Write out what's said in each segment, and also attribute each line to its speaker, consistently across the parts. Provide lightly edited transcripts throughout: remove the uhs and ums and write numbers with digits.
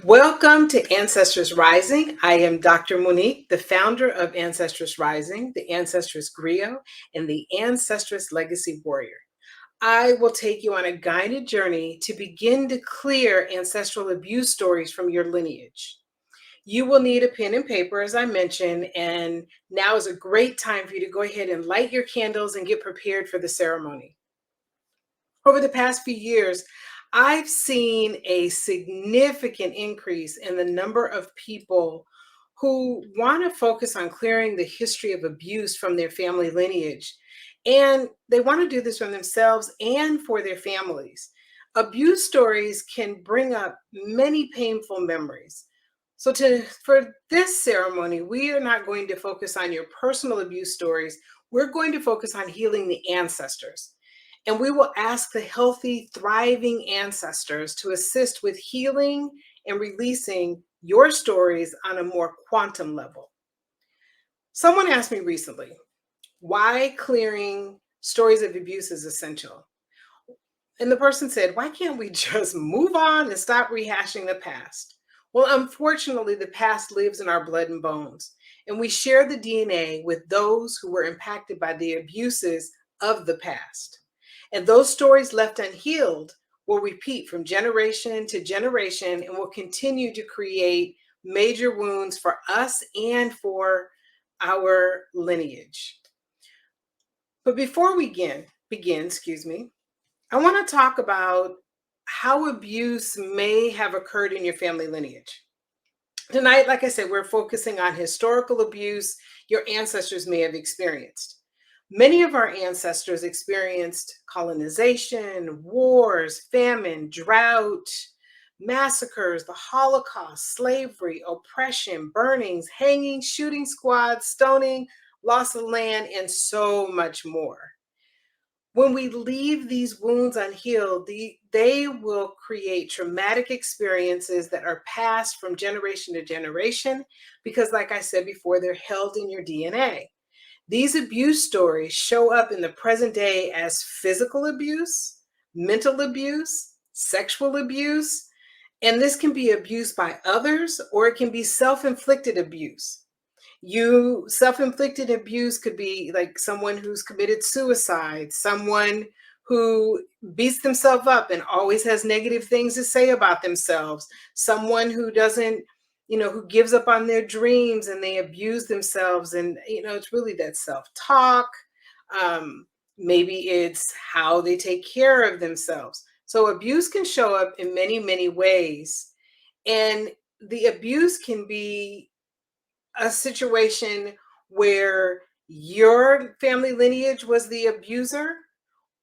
Speaker 1: Welcome to Ancestress Rising. I am Dr. Monique, the founder of Ancestress Rising, the Ancestress Griot, and the Ancestress Legacy Warrior. I will take you on a guided journey to begin to clear ancestral abuse stories from your lineage. You will need a pen and paper, as I mentioned, and now is a great time for you to go ahead and light your candles and get prepared for the ceremony. Over the past few years, I've seen a significant increase in the number of people who want to focus on clearing the history of abuse from their family lineage. And they want to do this for themselves and for their families. Abuse stories can bring up many painful memories. For this ceremony, we are not going to focus on your personal abuse stories. We're going to focus on healing the ancestors. And we will ask the healthy, thriving ancestors to assist with healing and releasing your stories on a more quantum level. Someone asked me recently, why clearing stories of abuse is essential. And the person said, why can't we just move on and stop rehashing the past? Well, unfortunately, the past lives in our blood and bones, and we share the DNA with those who were impacted by the abuses of the past. And those stories left unhealed will repeat from generation to generation and will continue to create major wounds for us and for our lineage. But before we begin, I want to talk about how abuse may have occurred in your family lineage. Tonight, like I said, we're focusing on historical abuse your ancestors may have experienced. Many of our ancestors experienced colonization, wars, famine, drought, massacres, the Holocaust, slavery, oppression, burnings, hanging, shooting squads, stoning, loss of land, and so much more. When we leave these wounds unhealed, they will create traumatic experiences that are passed from generation to generation because, like I said before, they're held in your DNA. These abuse stories show up in the present day as physical abuse, mental abuse, sexual abuse, and this can be abuse by others or it can be self-inflicted abuse. Self-inflicted abuse could be like someone who's committed suicide, someone who beats themselves up and always has negative things to say about themselves, someone who doesn't who gives up on their dreams and they abuse themselves. And, it's really that self-talk. Maybe it's how they take care of themselves. So abuse can show up in many, many ways. And the abuse can be a situation where your family lineage was the abuser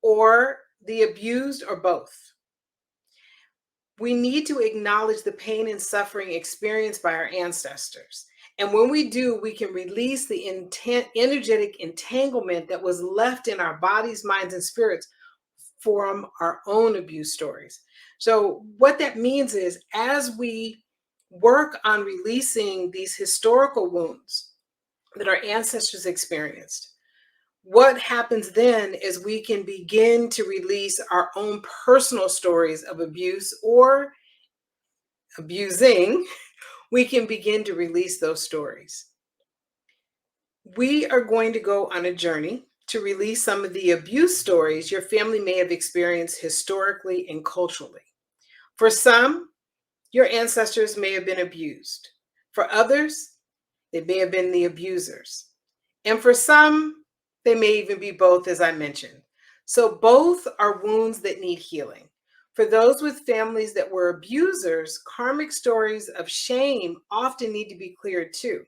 Speaker 1: or the abused or both. We need to acknowledge the pain and suffering experienced by our ancestors. And when we do, we can release the energetic entanglement that was left in our bodies, minds, and spirits from our own abuse stories. So what that means is as we work on releasing these historical wounds that our ancestors experienced, what happens then is we can begin to release our own personal stories of abuse or abusing. We can begin to release those stories. We are going to go on a journey to release some of the abuse stories your family may have experienced historically and culturally. For some, your ancestors may have been abused. For others, they may have been the abusers. And for some, they may even be both, as I mentioned. So both are wounds that need healing. For those with families that were abusers, karmic stories of shame often need to be cleared too.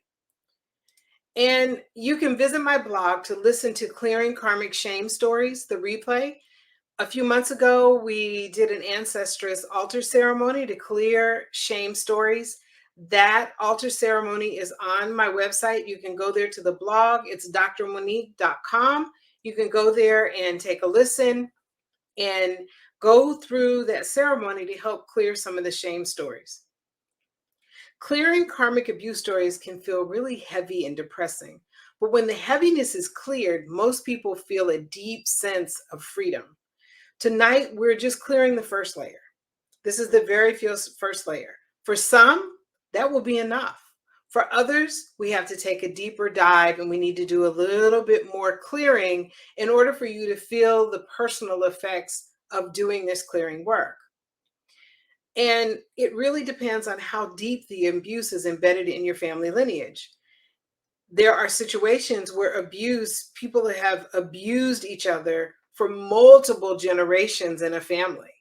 Speaker 1: And you can visit my blog to listen to Clearing Karmic Shame Stories, the replay. A few months ago, we did an Ancestress altar ceremony to clear shame stories. That altar ceremony is on my website. You can go there to the blog. It's drmonique.com. You can go there and take a listen and go through that ceremony to help clear some of the shame stories. Clearing karmic abuse stories can feel really heavy and depressing. But when the heaviness is cleared, most people feel a deep sense of freedom. Tonight, we're just clearing the first layer. This is the very first layer. For some, that will be enough. For others, we have to take a deeper dive and we need to do a little bit more clearing in order for you to feel the personal effects of doing this clearing work. And it really depends on how deep the abuse is embedded in your family lineage. There are situations where people have abused each other for multiple generations in a family.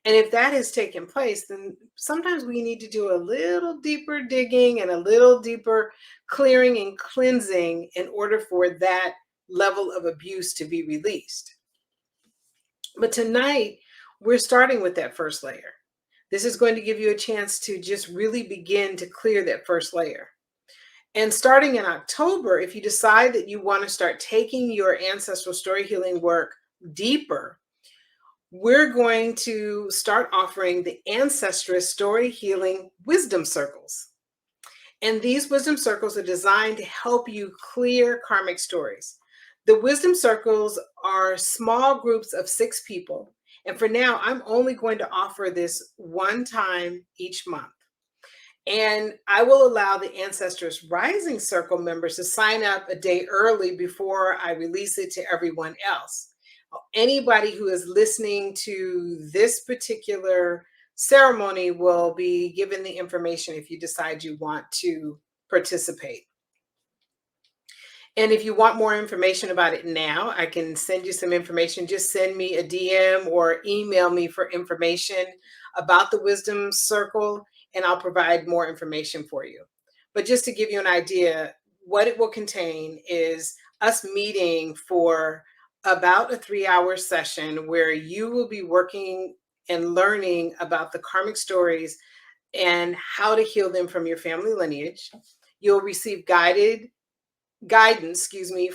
Speaker 1: And if that has taken place, then sometimes we need to do a little deeper digging and a little deeper clearing and cleansing in order for that level of abuse to be released. But tonight, we're starting with that first layer. This is going to give you a chance to just really begin to clear that first layer. And starting in October, if you decide that you want to start taking your ancestral story healing work deeper, we're going to start offering the Ancestress Story Healing Wisdom Circles. And these wisdom circles are designed to help you clear karmic stories. The wisdom circles are small groups of 6 people. And for now, I'm only going to offer this one time each month. And I will allow the Ancestress Rising Circle members to sign up a day early before I release it to everyone else. Anybody who is listening to this particular ceremony will be given the information if you decide you want to participate. And if you want more information about it now, I can send you some information. Just send me a DM or email me for information about the Wisdom Circle, and I'll provide more information for you. But just to give you an idea, what it will contain is us meeting for about a 3-hour session where you will be working and learning about the karmic stories and how to heal them from your family lineage. You'll receive guidance,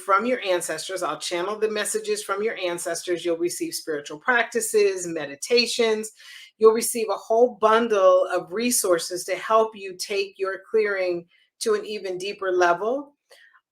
Speaker 1: from your ancestors. I'll channel the messages from your ancestors. You'll receive spiritual practices, meditations. You'll receive a whole bundle of resources to help you take your clearing to an even deeper level.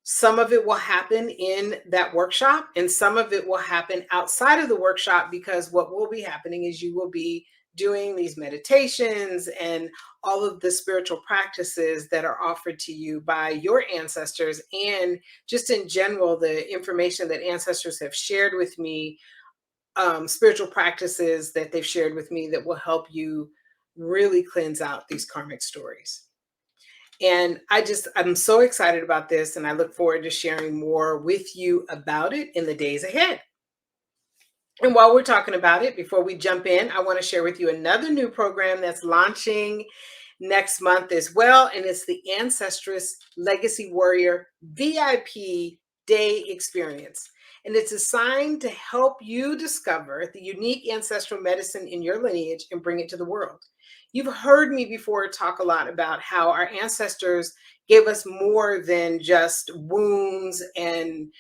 Speaker 1: Some of it will happen in that workshop, and some of it will happen outside of the workshop, because what will be happening is you will be doing these meditations and all of the spiritual practices that are offered to you by your ancestors, and just in general, the information that ancestors have shared with me, spiritual practices that they've shared with me that will help you really cleanse out these karmic stories. And I'm so excited about this, and I look forward to sharing more with you about it in the days ahead. And while we're talking about it, before we jump in, I want to share with you another new program that's launching next month as well. And it's the Ancestress Legacy Warrior VIP Day Experience. And it's designed to help you discover the unique ancestral medicine in your lineage and bring it to the world. You've heard me before talk a lot about how our ancestors gave us more than just wounds and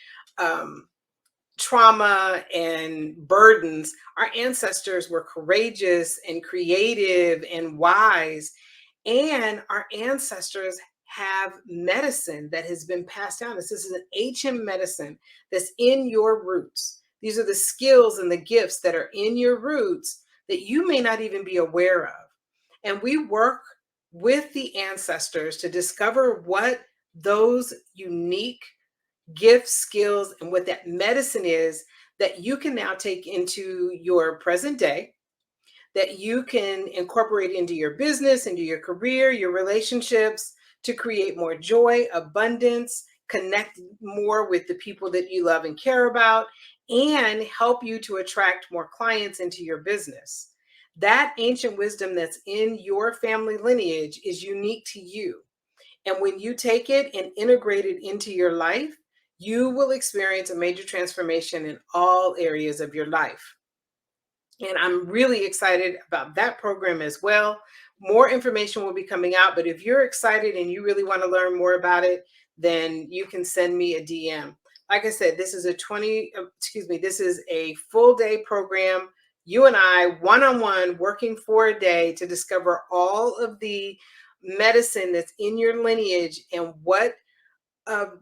Speaker 1: trauma and burdens. Our ancestors were courageous and creative and wise. And our ancestors have medicine that has been passed down. This is an ancient medicine that's in your roots. These are the skills and the gifts that are in your roots that you may not even be aware of. And we work with the ancestors to discover what those unique gifts, skills, and what that medicine is that you can now take into your present day, that you can incorporate into your business, into your career, your relationships, to create more joy, abundance, connect more with the people that you love and care about, and help you to attract more clients into your business. That ancient wisdom that's in your family lineage is unique to you. And when you take it and integrate it into your life, you will experience a major transformation in all areas of your life. And I'm really excited about that program as well. More information will be coming out, but if you're excited and you really want to learn more about it, then you can send me a DM. Like I said, this is this is a full day program. You and I, one-on-one, working for a day to discover all of the medicine that's in your lineage and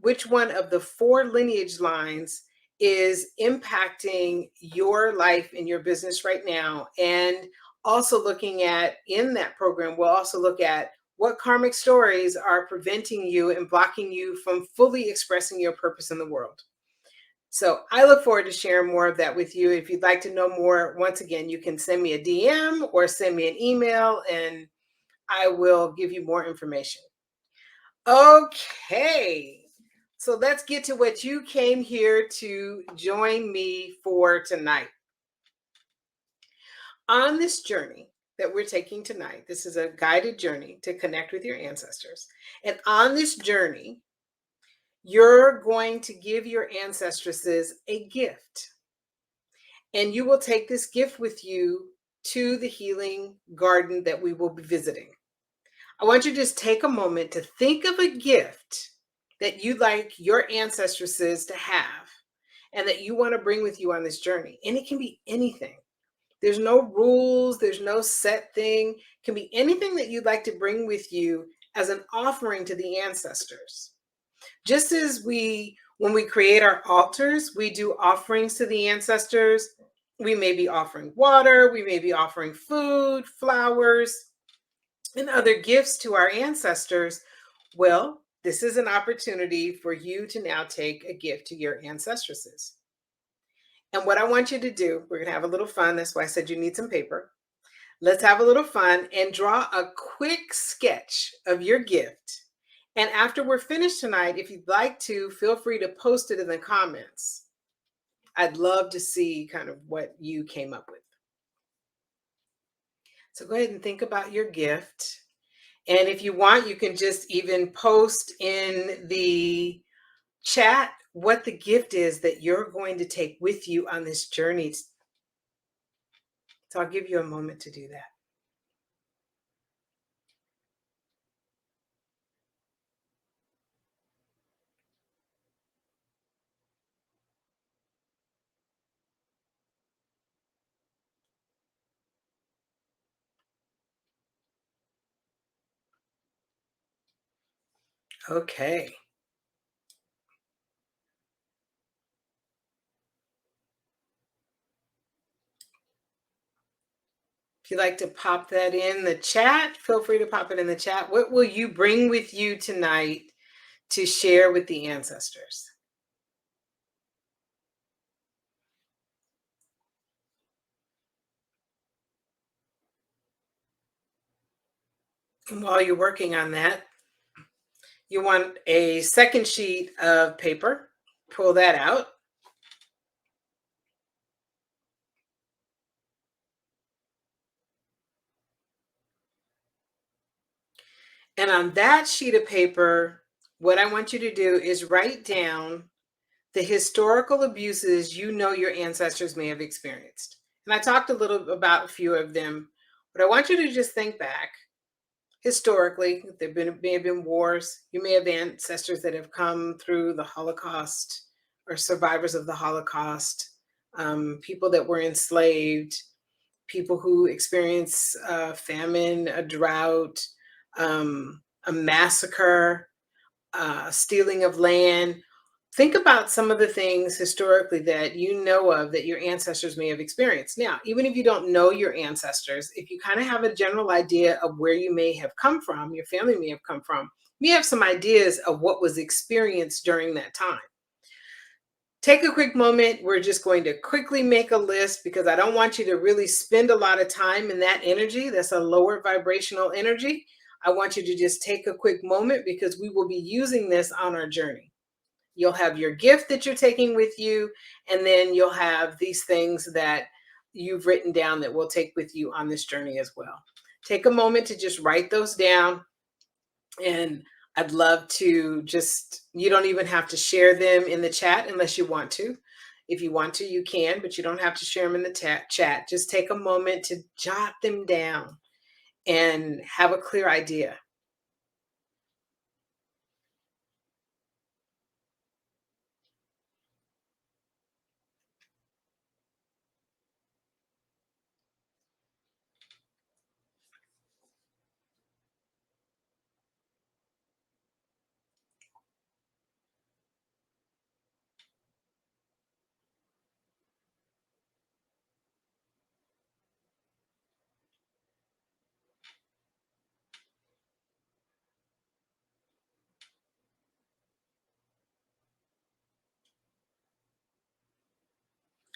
Speaker 1: which one of the 4 lineage lines is impacting your life and your business right now, and Also looking at, in that program, we'll also look at what karmic stories are preventing you and blocking you from fully expressing your purpose in the world. So I look forward to sharing more of that with you. If you'd like to know more, once again, you can send me a DM or send me an email and I will give you more information. Okay. So let's get to what you came here to join me for tonight. On this journey that we're taking tonight, this is a guided journey to connect with your ancestors. And on this journey, you're going to give your ancestresses a gift. And you will take this gift with you to the healing garden that we will be visiting. I want you to just take a moment to think of a gift that you'd like your ancestresses to have and that you want to bring with you on this journey. And it can be anything. There's no rules, there's no set thing. It can be anything that you'd like to bring with you as an offering to the ancestors. Just as when we create our altars, we do offerings to the ancestors. We may be offering water, we may be offering food, flowers, and other gifts to our ancestors. Well, this is an opportunity for you to now take a gift to your ancestresses. And what I want you to do, we're going to have a little fun. That's why I said you need some paper. Let's have a little fun and draw a quick sketch of your gift. And after we're finished tonight, if you'd like to, feel free to post it in the comments. I'd love to see kind of what you came up with. So go ahead and think about your gift. And if you want, you can just even post in the chat what the gift is that you're going to take with you on this journey. So I'll give you a moment to do that. Okay. If you'd like to pop that in the chat, feel free to pop it in the chat. What will you bring with you tonight to share with the ancestors? And while you're working on that, you want a second sheet of paper. Pull that out. And on that sheet of paper, what I want you to do is write down the historical abuses you know your ancestors may have experienced. And I talked a little about a few of them, but I want you to just think back. Historically, may have been wars. You may have ancestors that have come through the Holocaust or survivors of the Holocaust, people that were enslaved, people who experience famine, a drought, a massacre, stealing of land. Think about some of the things historically that you know of that your ancestors may have experienced. Now, even if you don't know your ancestors, if you kind of have a general idea of where you may have come from, your family may have come from, you have some ideas of what was experienced during that time. Take a quick moment. We're just going to quickly make a list because I don't want you to really spend a lot of time in that energy. That's a lower vibrational energy. I want you to just take a quick moment because we will be using this on our journey. You'll have your gift that you're taking with you, and then you'll have these things that you've written down that we'll take with you on this journey as well. Take a moment to just write those down, and I'd love to just, you don't even have to share them in the chat unless you want to. If you want to, you can, but you don't have to share them in the chat. Just take a moment to jot them down and have a clear idea.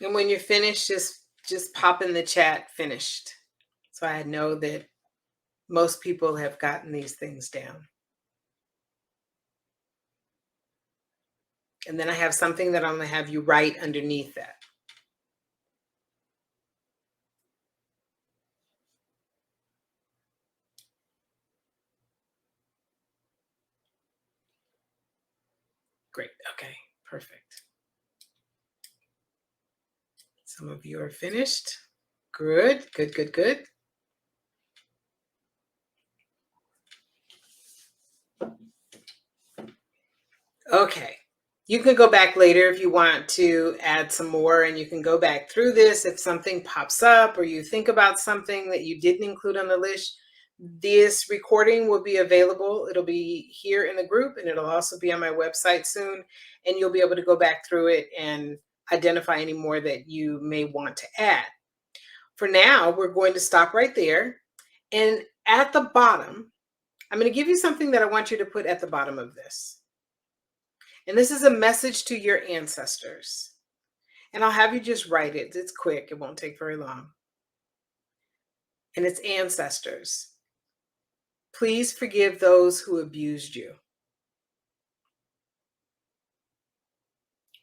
Speaker 1: And when you're finished, just pop in the chat finished. So I know that most people have gotten these things down. And then I have something that I'm going to have you write underneath that. Great. Okay. Perfect. Some of you are finished. Good, good, good, good. Okay. You can go back later if you want to add some more, and you can go back through this if something pops up or you think about something that you didn't include on the list. This recording will be available. It'll be here in the group, and it'll also be on my website soon, and you'll be able to go back through it and identify any more that you may want to add. For now, we're going to stop right there. And at the bottom, I'm going to give you something that I want you to put at the bottom of this. And this is a message to your ancestors. And I'll have you just write it. It's quick, it won't take very long. And it's ancestors. Please forgive those who abused you.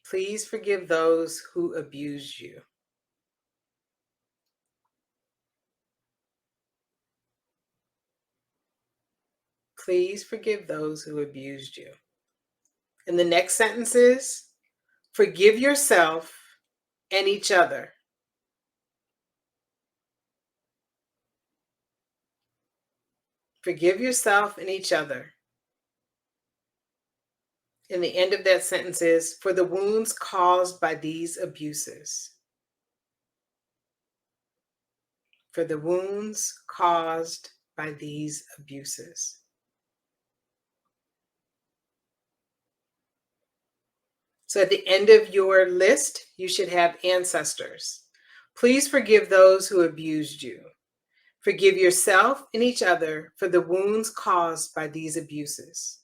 Speaker 1: Please forgive those who abused you. Please forgive those who abused you. And the next sentence is, forgive yourself and each other. Forgive yourself and each other. And the end of that sentence is, for the wounds caused by these abuses. For the wounds caused by these abuses. So at the end of your list, you should have ancestors. Please forgive those who abused you. Forgive yourself and each other for the wounds caused by these abuses.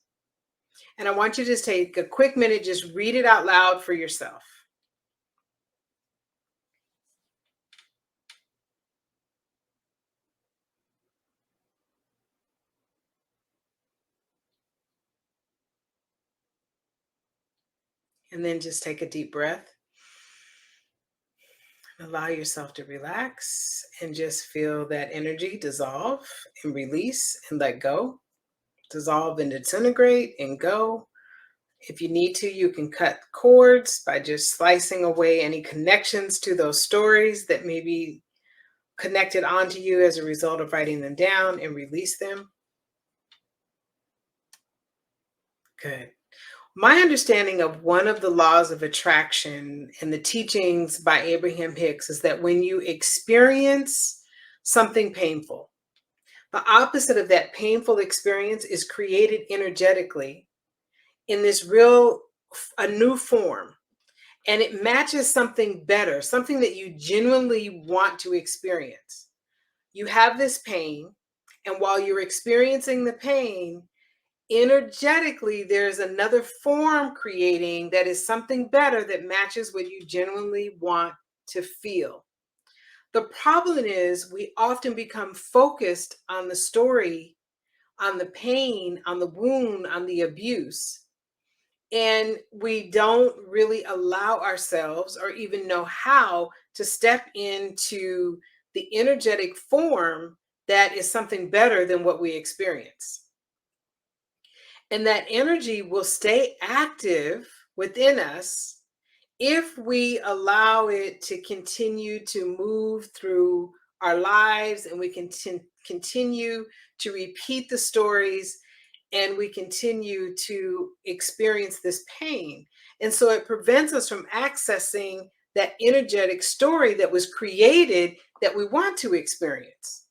Speaker 1: And I want you to just take a quick minute, just read it out loud for yourself. And then just take a deep breath. Allow yourself to relax and just feel that energy dissolve and release and let go. Dissolve and disintegrate and go. If you need to, you can cut cords by just slicing away any connections to those stories that may be connected onto you as a result of writing them down, and release them. Good. My understanding of one of the laws of attraction and the teachings by Abraham Hicks is that when you experience something painful, the opposite of that painful experience is created energetically in this a new form. And it matches something better, something that you genuinely want to experience. You have this pain, and while you're experiencing the pain, energetically, there's another form creating that is something better that matches what you genuinely want to feel. The problem is we often become focused on the story, on the pain, on the wound, on the abuse. And we don't really allow ourselves or even know how to step into the energetic form that is something better than what we experience. And that energy will stay active within us if we allow it to continue to move through our lives, and we can continue to repeat the stories, and we continue to experience this pain. And so it prevents us from accessing that energetic story that was created that we want to experience.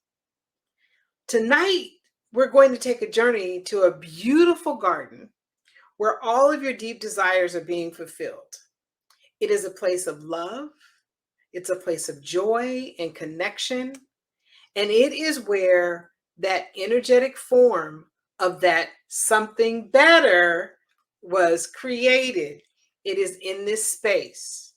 Speaker 1: Tonight, we're going to take a journey to a beautiful garden where all of your deep desires are being fulfilled. It is a place of love. It's a place of joy and connection. And it is where that energetic form of that something better was created. It is in this space.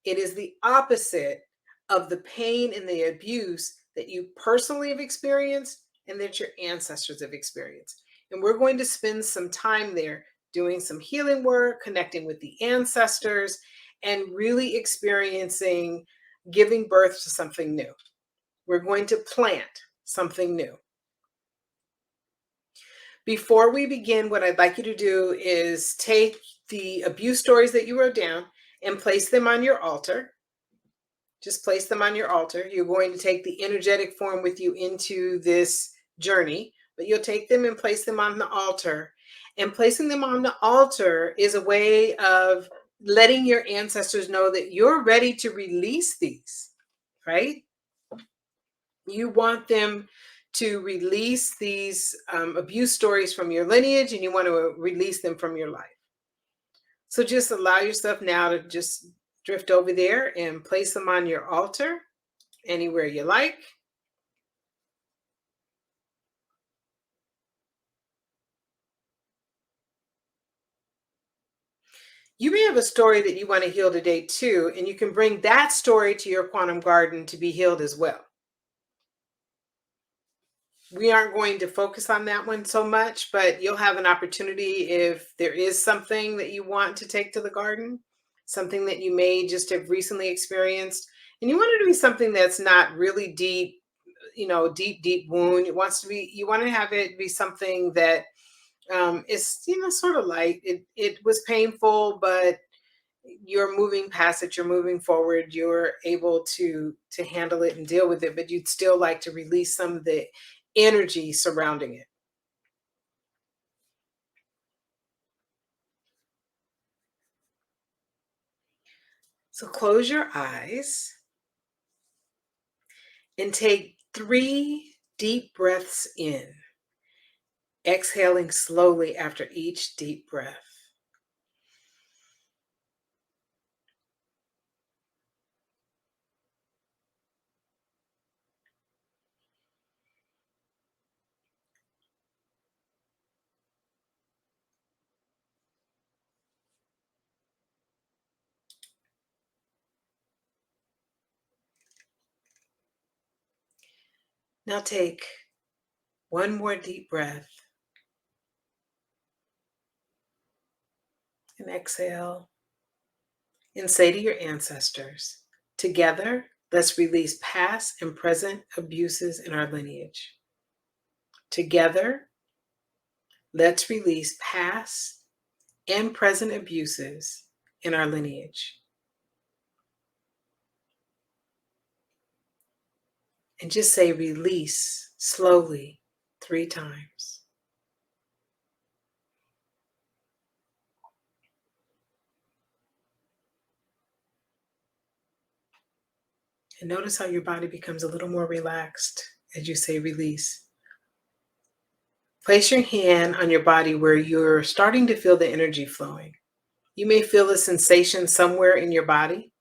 Speaker 1: It is the opposite of the pain and the abuse that you personally have experienced and that your ancestors have experienced. And we're going to spend some time there doing some healing work, connecting with the ancestors, and really experiencing giving birth to something new. We're going to plant something new. Before we begin, what I'd like you to do is take the abuse stories that you wrote down and place them on your altar. Just place them on your altar. You're going to take the energetic form with you into this journey, but you'll take them and place them on the altar. And placing them on the altar is a way of letting your ancestors know that you're ready to release these, right? You want them to release these abuse stories from your lineage, and you want to release them from your life. So just allow yourself now to just drift over there and place them on your altar anywhere you like. You may have a story that you want to heal today too, and you can bring that story to your quantum garden to be healed as well. We aren't going to focus on that one so much, but you'll have an opportunity if there is something that you want to take to the garden, something that you may just have recently experienced, and you want it to be something that's not really deep, deep wound. It wants to be, you want to have it be something that is, sort of light. It was painful, but you're moving past it, you're moving forward, you're able to handle it and deal with it, but you'd still like to release some of the energy surrounding it. So close your eyes and take 3 deep breaths in, exhaling slowly after each deep breath. Now take one more deep breath and exhale and say to your ancestors, together, let's release past and present abuses in our lineage. Together, let's release past and present abuses in our lineage. And just say release slowly 3 times. And notice how your body becomes a little more relaxed as you say release. Place your hand on your body where you're starting to feel the energy flowing. You may feel a sensation somewhere in your body.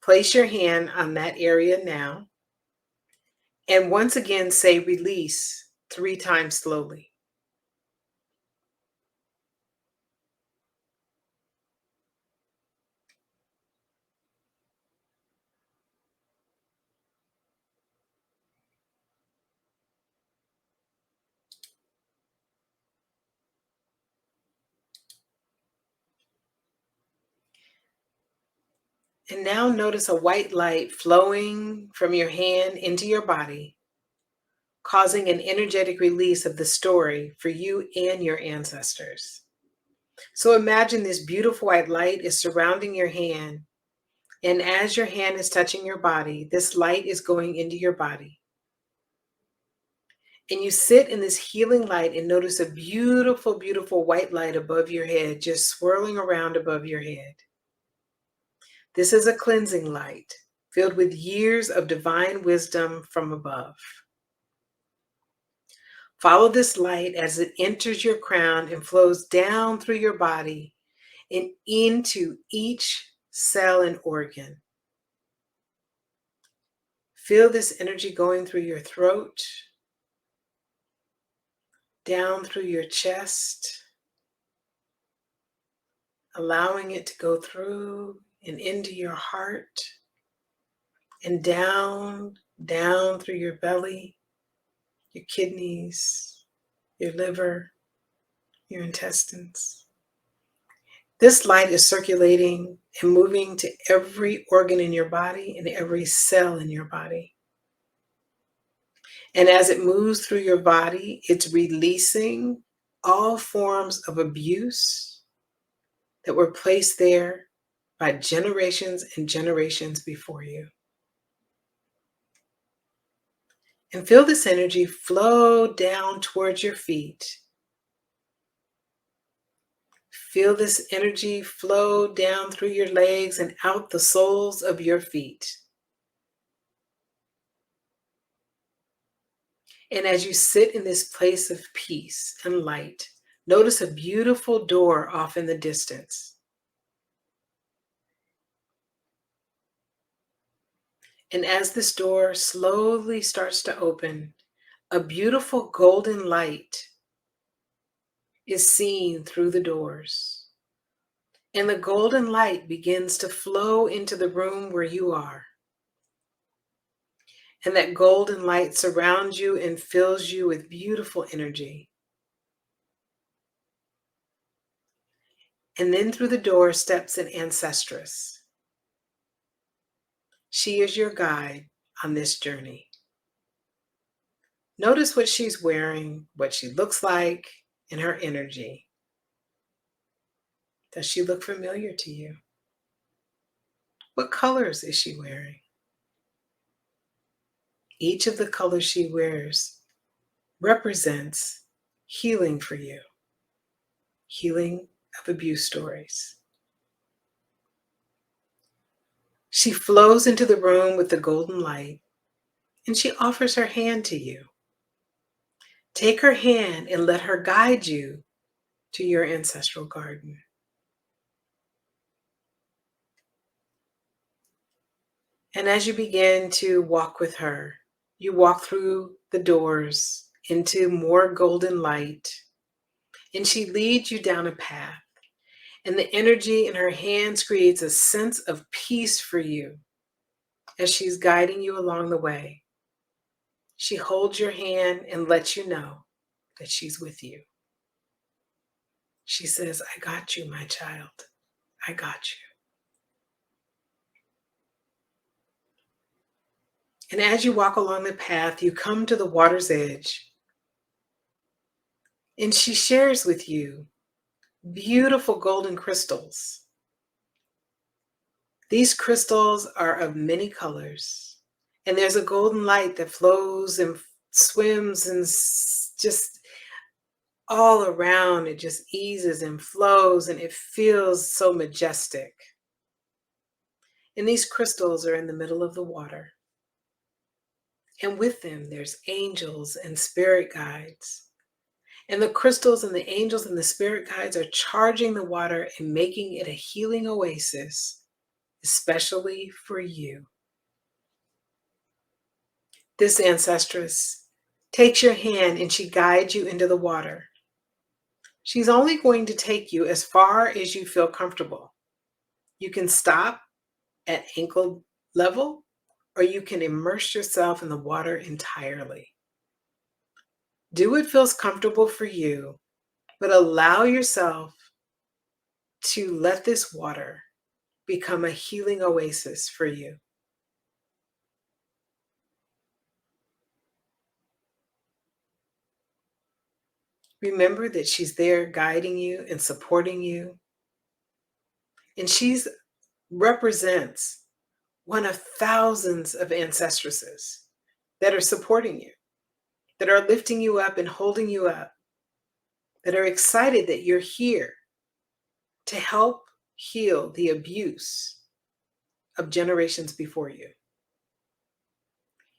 Speaker 1: Place your hand on that area now. And once again, say release 3 times slowly. And now notice a white light flowing from your hand into your body, causing an energetic release of the story for you and your ancestors. So imagine this beautiful white light is surrounding your hand. And as your hand is touching your body, this light is going into your body. And you sit in this healing light and notice a beautiful, beautiful white light above your head, just swirling around above your head. This is a cleansing light filled with years of divine wisdom from above. Follow this light as it enters your crown and flows down through your body and into each cell and organ. Feel this energy going through your throat, down through your chest, allowing it to go through and into your heart and down, down through your belly, your kidneys, your liver, your intestines. This light is circulating and moving to every organ in your body and every cell in your body. And as it moves through your body, it's releasing all forms of abuse that were placed there by generations and generations before you. And feel this energy flow down towards your feet. Feel this energy flow down through your legs and out the soles of your feet. And as you sit in this place of peace and light, notice a beautiful door off in the distance. And as this door slowly starts to open, a beautiful golden light is seen through the doors. And the golden light begins to flow into the room where you are. And that golden light surrounds you and fills you with beautiful energy. And then through the door steps an ancestress. She is your guide on this journey. Notice what she's wearing, what she looks like, and her energy. Does she look familiar to you? What colors is she wearing? Each of the colors she wears represents healing for you, healing of abuse stories. She flows into the room with the golden light and she offers her hand to you. Take her hand and let her guide you to your ancestral garden. And as you begin to walk with her, you walk through the doors into more golden light, and she leads you down a path. And the energy in her hands creates a sense of peace for you as she's guiding you along the way. She holds your hand and lets you know that she's with you. She says, I got you, my child. I got you. And as you walk along the path, you come to the water's edge. And she shares with you beautiful golden crystals. These crystals are of many colors. And there's a golden light that flows and swims and just all around. It just eases and flows and it feels so majestic. And these crystals are in the middle of the water. And with them, there's angels and spirit guides. And the crystals and the angels and the spirit guides are charging the water and making it a healing oasis, especially for you. This ancestress takes your hand and she guides you into the water. She's only going to take you as far as you feel comfortable. You can stop at ankle level, or you can immerse yourself in the water entirely. Do what feels comfortable for you, but allow yourself to let this water become a healing oasis for you. Remember that she's there guiding you and supporting you. And she represents one of thousands of ancestresses that are supporting you, that are lifting you up and holding you up, that are excited that you're here to help heal the abuse of generations before you.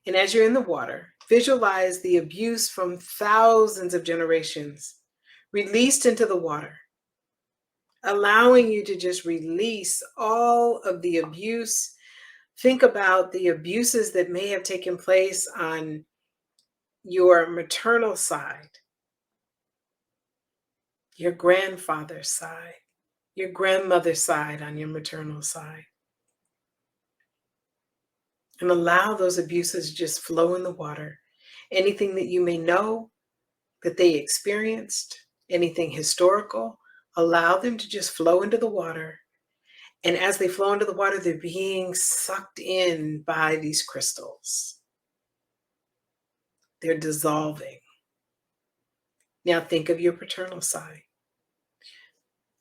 Speaker 1: And as you're in the water, visualize the abuse from thousands of generations released into the water, allowing you to just release all of the abuse. Think about the abuses that may have taken place on your maternal side, your grandfather's side, your grandmother's side on your maternal side. and allow those abuses to just flow in the water. Anything that you may know that they experienced, anything historical, allow them to just flow into the water. And as they flow into the water, they're being sucked in by these crystals. They're dissolving. Now think of your paternal side.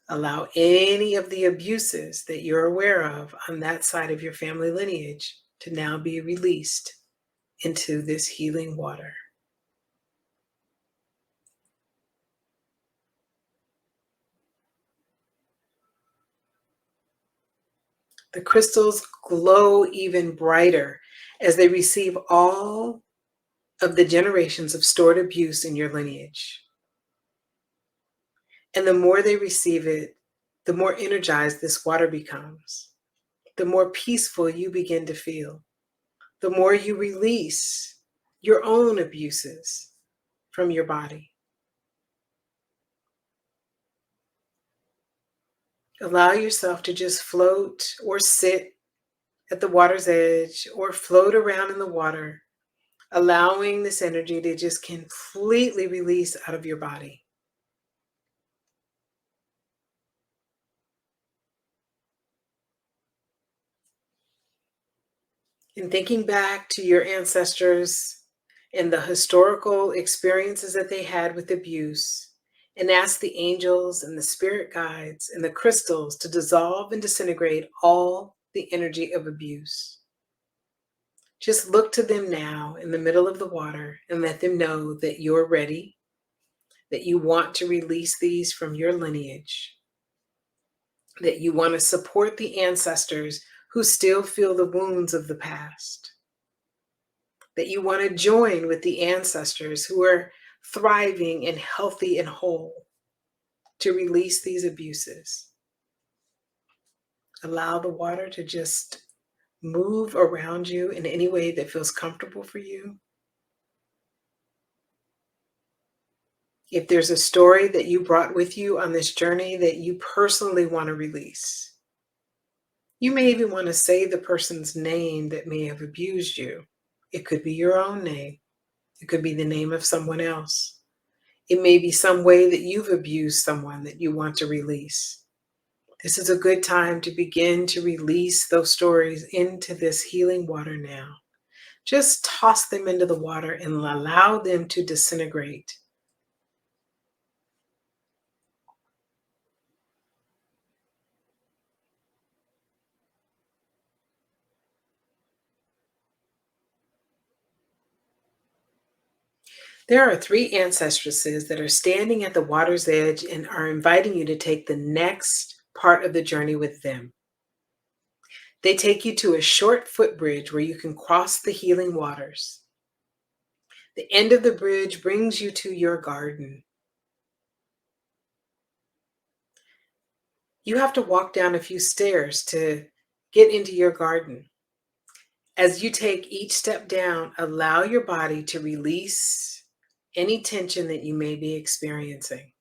Speaker 1: Allow any of the abuses that you're aware of on that side of your family lineage to now be released into this healing water. The crystals glow even brighter as they receive all of the generations of stored abuse in your lineage. And the more they receive it, the more energized this water becomes, the more peaceful you begin to feel, the more you release your own abuses from your body. Allow yourself to just float or sit at the water's edge or float around in the water, allowing this energy to just completely release out of your body. In thinking back to your ancestors and the historical experiences that they had with abuse, and ask the angels and the spirit guides and the crystals to dissolve and disintegrate all the energy of abuse. Just look to them now in the middle of the water and let them know that you're ready, that you want to release these from your lineage, that you want to support the ancestors who still feel the wounds of the past, that you want to join with the ancestors who are thriving and healthy and whole to release these abuses. Allow the water to just move around you in any way that feels comfortable for you. If there's a story that you brought with you on this journey that you personally want to release, you may even want to say the person's name that may have abused you. It could be your own name. It could be the name of someone else. It may be some way that you've abused someone that you want to release. This is a good time to begin to release those stories into this healing water now. Just toss them into the water and allow them to disintegrate. There are 3 ancestresses that are standing at the water's edge and are inviting you to take the next part of the journey with them. They take you to a short footbridge where you can cross the healing waters. The end of the bridge brings you to your garden. You have to walk down a few stairs to get into your garden. As you take each step down, allow your body to release any tension that you may be experiencing.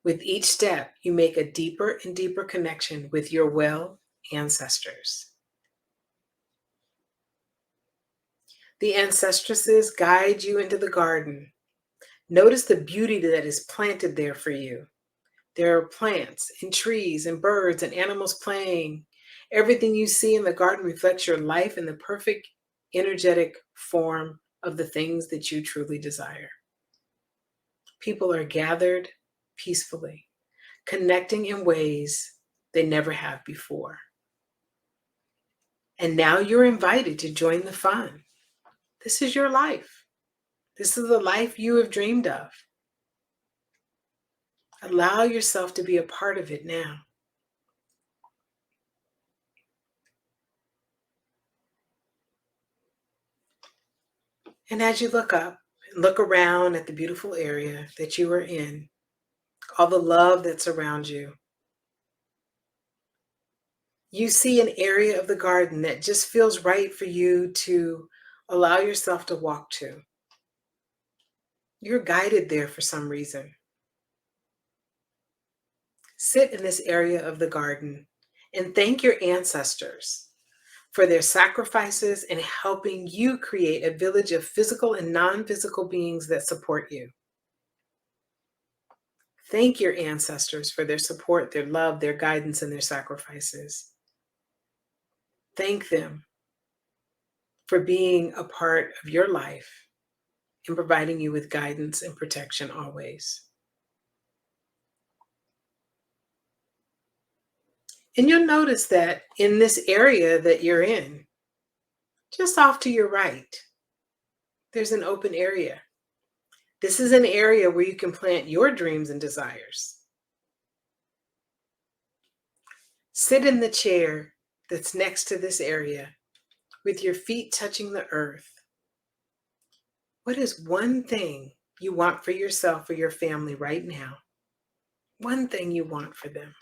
Speaker 1: With each step, you make a deeper and deeper connection with your well ancestors. The ancestresses guide you into the garden. Notice the beauty that is planted there for you. There are plants and trees and birds and animals playing. Everything you see in the garden reflects your life in the perfect energetic form of the things that you truly desire. People are gathered peacefully, connecting in ways they never have before. And now you're invited to join the fun. This is your life. This is the life you have dreamed of. Allow yourself to be a part of it now. And as you look up and look around at the beautiful area that you are in, all the love that's around you, you see an area of the garden that just feels right for you to allow yourself to walk to. You're guided there for some reason. Sit in this area of the garden and thank your ancestors for their sacrifices and helping you create a village of physical and non physical beings that support you. Thank your ancestors for their support, their love, their guidance, and their sacrifices. Thank them for being a part of your life and providing you with guidance and protection always. And you'll notice that in this area that you're in, just off to your right, there's an open area. This is an area where you can plant your dreams and desires. Sit in the chair that's next to this area with your feet touching the earth. What is one thing you want for yourself or your family right now? One thing you want for them.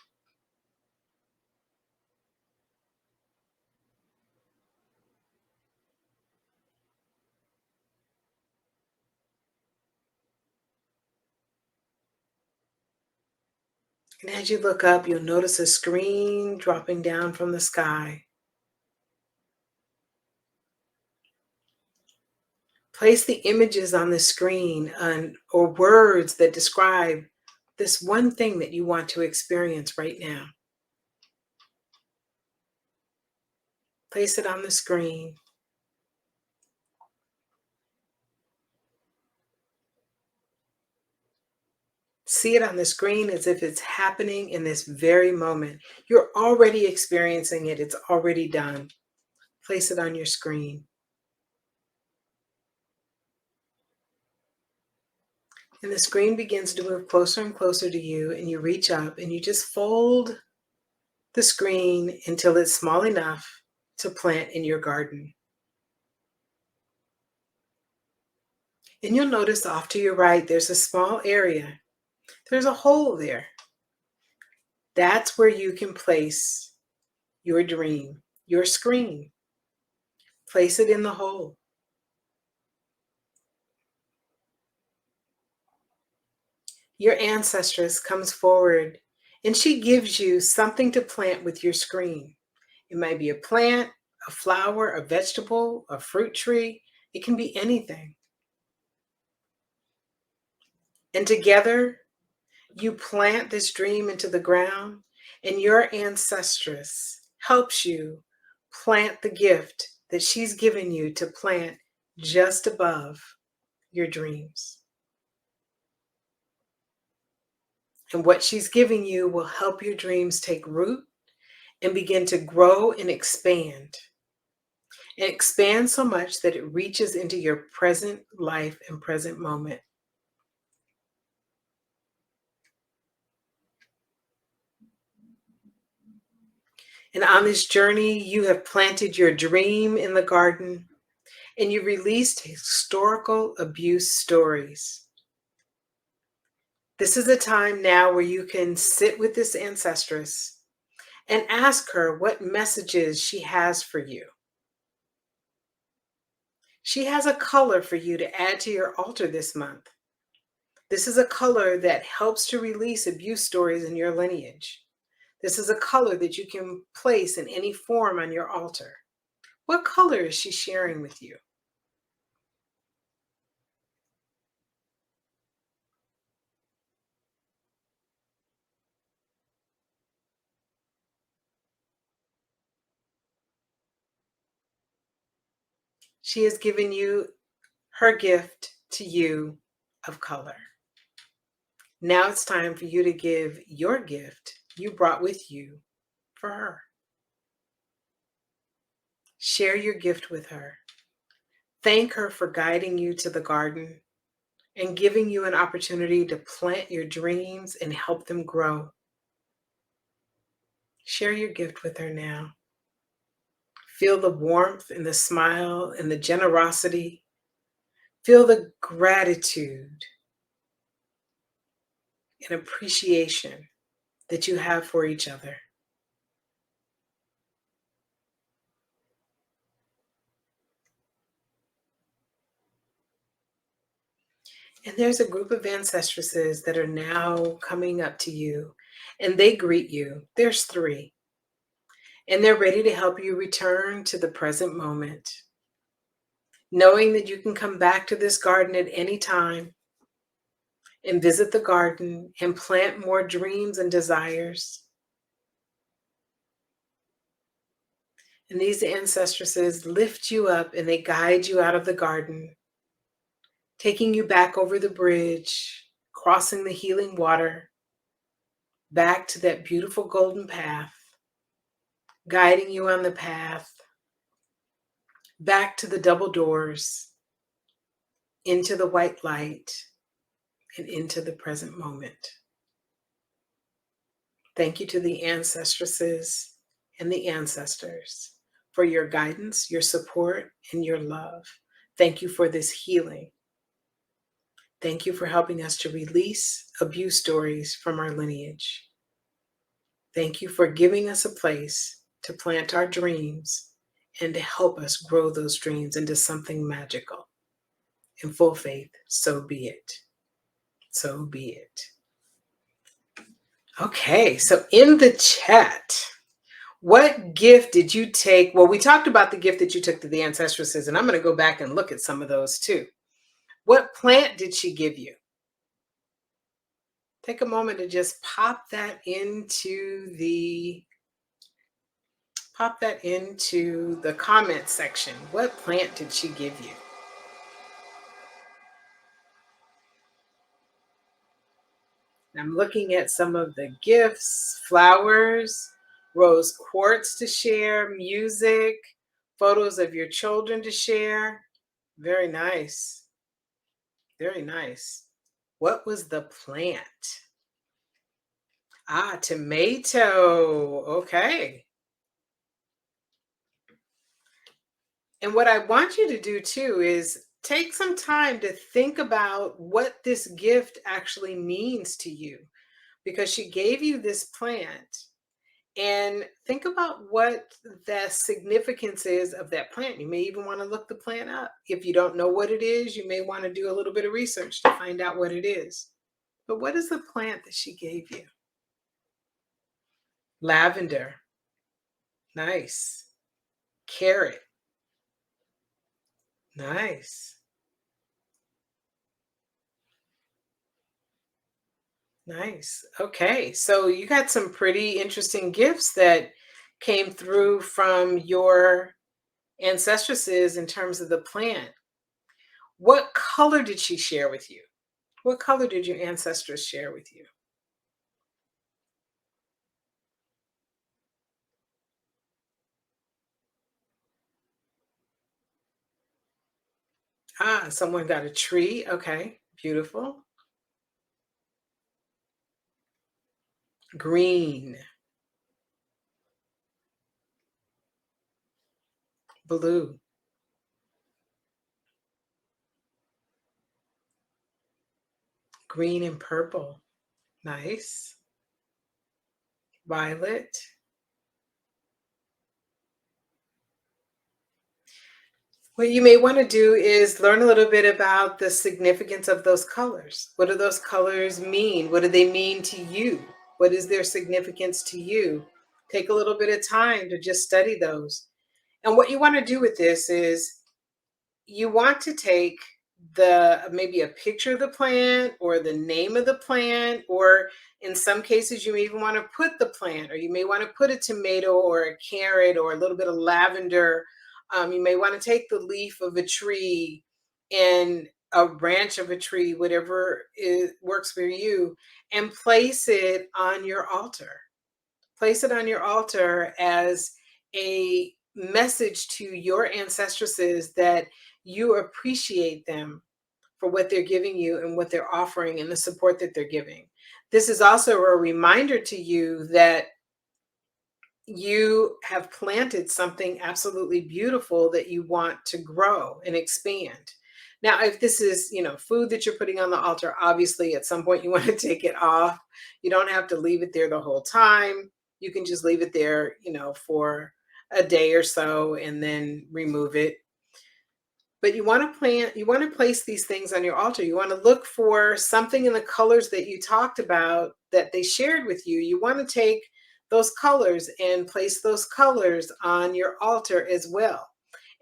Speaker 1: And as you look up, you'll notice a screen dropping down from the sky. Place the images on the screen or words that describe this one thing that you want to experience right now. Place it on the screen. See it on the screen as if it's happening in this very moment. You're already experiencing it. It's already done. Place it on your screen. And the screen begins to move closer and closer to you, and you reach up and you just fold the screen until it's small enough to plant in your garden. And you'll notice off to your right, there's a small area. There's a hole there. That's where you can place your dream, your screen. Place it in the hole. Your ancestress comes forward and she gives you something to plant with your screen. It might be a plant, a flower, a vegetable, a fruit tree. It can be anything. And together, you plant this dream into the ground, and your ancestress helps you plant the gift that she's given you to plant just above your dreams. And what she's giving you will help your dreams take root and begin to grow and expand. And expand so much that it reaches into your present life and present moment. And on this journey, you have planted your dream in the garden and you released historical abuse stories. This is a time now where you can sit with this ancestress and ask her what messages she has for you. She has a color for you to add to your altar this month. This is a color that helps to release abuse stories in your lineage. This is a color that you can place in any form on your altar. What color is she sharing with you? She has given you her gift to you of color. Now it's time for you to give your gift you brought with you for her. Share your gift with her. Thank her for guiding you to the garden and giving you an opportunity to plant your dreams and help them grow. Share your gift with her now. Feel the warmth and the smile and the generosity. Feel the gratitude and appreciation that you have for each other. And there's a group of ancestresses that are now coming up to you and they greet you. There's 3. And they're ready to help you return to the present moment, knowing that you can come back to this garden at any time and visit the garden and plant more dreams and desires. And these ancestresses lift you up and they guide you out of the garden, taking you back over the bridge, crossing the healing water, back to that beautiful golden path, guiding you on the path, back to the double doors, into the white light, and into the present moment. Thank you to the ancestresses and the ancestors for your guidance, your support, and your love. Thank you for this healing. Thank you for helping us to release abuse stories from our lineage. Thank you for giving us a place to plant our dreams and to help us grow those dreams into something magical. In full faith, so be it. So be it. Okay, so in the chat, what gift did you take? Well, we talked about the gift that you took to the ancestresses, and I'm going to go back and look at some of those too. What plant did she give you? Take a moment to just pop that into the comment section. What plant did she give you? I'm looking at some of the gifts: flowers, rose quartz to share, music, photos of your children to share. Very nice. Very nice. What was the plant? Ah, tomato. Okay. And what I want you to do too is take some time to think about what this gift actually means to you, because she gave you this plant. And think about what the significance is of that plant. You may even want to look the plant up. If you don't know what it is, you may want to do a little bit of research to find out what it is. But what is the plant that she gave you? Lavender. Nice. Carrot. Nice. Nice. Okay. So you got some pretty interesting gifts that came through from your ancestresses in terms of the plant. What color did she share with you? What color did your ancestors share with you? Ah, someone got a tree. Okay. Beautiful. Green. Blue. Green and purple. Nice. Violet. What you may want to do is learn a little bit about the significance of those colors. What do those colors mean? What do they mean to you? What is their significance to you? Take a little bit of time to just study those. And what you want to do with this is you want to take maybe a picture of the plant or the name of the plant, or in some cases you may even want to put the plant, or you may want to put a tomato or a carrot or a little bit of lavender. You may want to take the leaf of a tree and a branch of a tree, whatever works for you, and place it on your altar. Place it on your altar as a message to your ancestresses that you appreciate them for what they're giving you and what they're offering and the support that they're giving. This is also a reminder to you that you have planted something absolutely beautiful that you want to grow and expand. Now, if this is, food that you're putting on the altar, obviously at some point you want to take it off. You don't have to leave it there the whole time. You can just leave it there, for a day or so and then remove it. But you want to place these things on your altar. You want to look for something in the colors that you talked about that they shared with you. You want to take those colors and place those colors on your altar as well.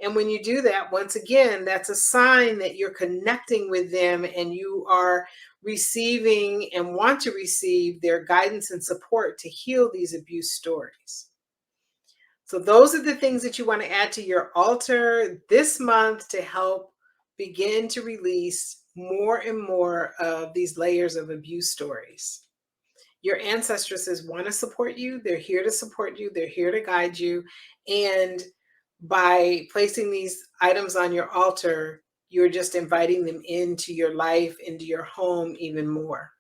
Speaker 1: And when you do that, once again, that's a sign that you're connecting with them and you are receiving and want to receive their guidance and support to heal these abuse stories. So, those are the things that you want to add to your altar this month to help begin to release more and more of these layers of abuse stories. Your ancestresses want to support you. They're here to support you. They're here to guide you. And by placing these items on your altar, you're just inviting them into your life, into your home even more.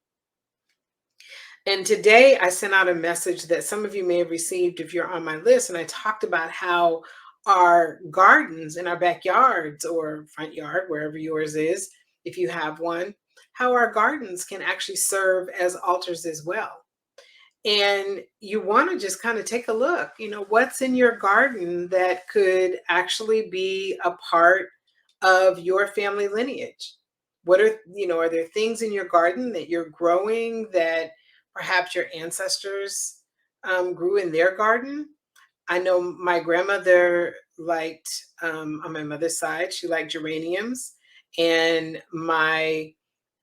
Speaker 1: And today I sent out a message that some of you may have received if you're on my list. And I talked about how our gardens in our backyards or front yard, wherever yours is, if you have one, how our gardens can actually serve as altars as well. And you want to just kind of take a look, what's in your garden that could actually be a part of your family lineage? Are there things in your garden that you're growing that perhaps your ancestors grew in their garden? I know my grandmother liked, on my mother's side, she liked geraniums, and my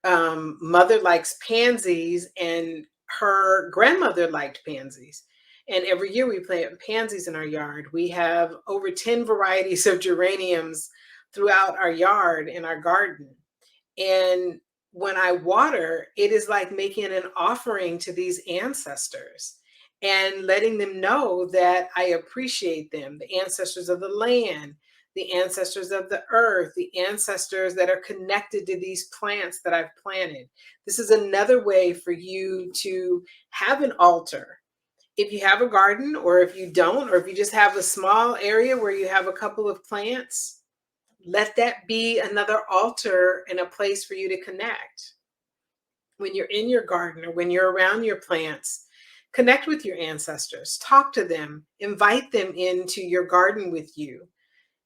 Speaker 1: mother likes pansies, and her grandmother liked pansies. And every year we plant pansies in our yard. We have over 10 varieties of geraniums throughout our yard in our garden. And when I water, it is like making an offering to these ancestors and letting them know that I appreciate them, the ancestors of the land, the ancestors of the earth, the ancestors that are connected to these plants that I've planted. This is another way for you to have an altar. If you have a garden, or if you don't, or if you just have a small area where you have a couple of plants, let that be another altar and a place for you to connect. When you're in your garden or when you're around your plants, connect with your ancestors, talk to them, invite them into your garden with you,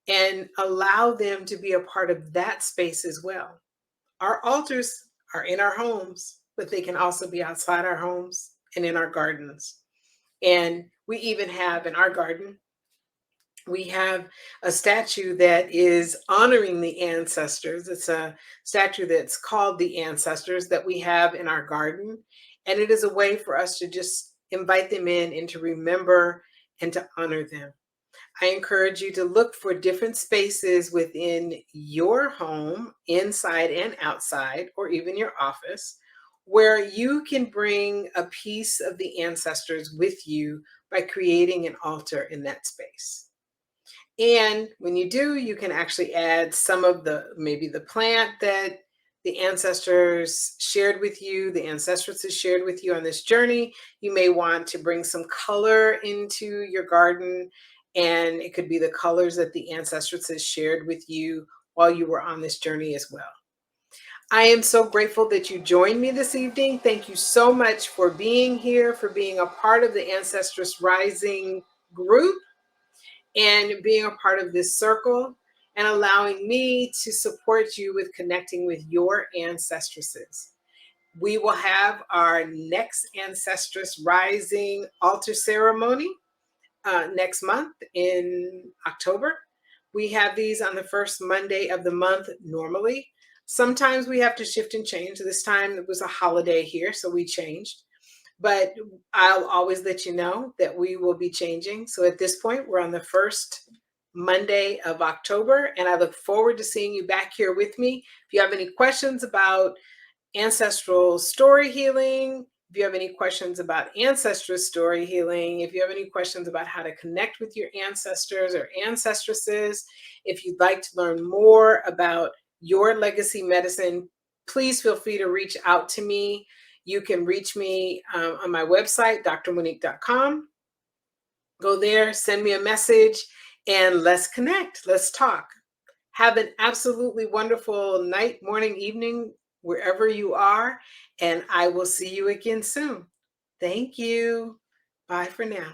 Speaker 1: and allow them to be a part of that space as well. Our altars are in our homes, but they can also be outside our homes and in our gardens. And we even have in our garden, we have a statue that is honoring the ancestors. It's a statue that's called the Ancestors that we have in our garden. And it is a way for us to just invite them in and to remember and to honor them. I encourage you to look for different spaces within your home, inside and outside, or even your office, where you can bring a piece of the ancestors with you by creating an altar in that space. And when you do, you can actually add some of maybe the plant that the ancestors shared with you, the ancestresses shared with you on this journey. You may want to bring some color into your garden, and it could be the colors that the ancestresses shared with you while you were on this journey as well. I am so grateful that you joined me this evening. Thank you so much for being here, for being a part of the Ancestress Rising group, and being a part of this circle, and allowing me to support you with connecting with your ancestresses. We will have our next Ancestress Rising altar ceremony next month in October. We have these on the first Monday of the month normally. Sometimes we have to shift and change. This time it was a holiday here, so we changed. But I'll always let you know that we will be changing. So at this point, we're on the first Monday of October, and I look forward to seeing you back here with me. If you have any questions about ancestral story healing, if you have any questions about Ancestress Story Healing, if you have any questions about how to connect with your ancestors or ancestresses, if you'd like to learn more about your legacy medicine, please feel free to reach out to me. You can reach me on my website, drmonique.com. Go there, send me a message, and let's connect. Let's talk. Have an absolutely wonderful night, morning, evening, wherever you are, and I will see you again soon. Thank you. Bye for now.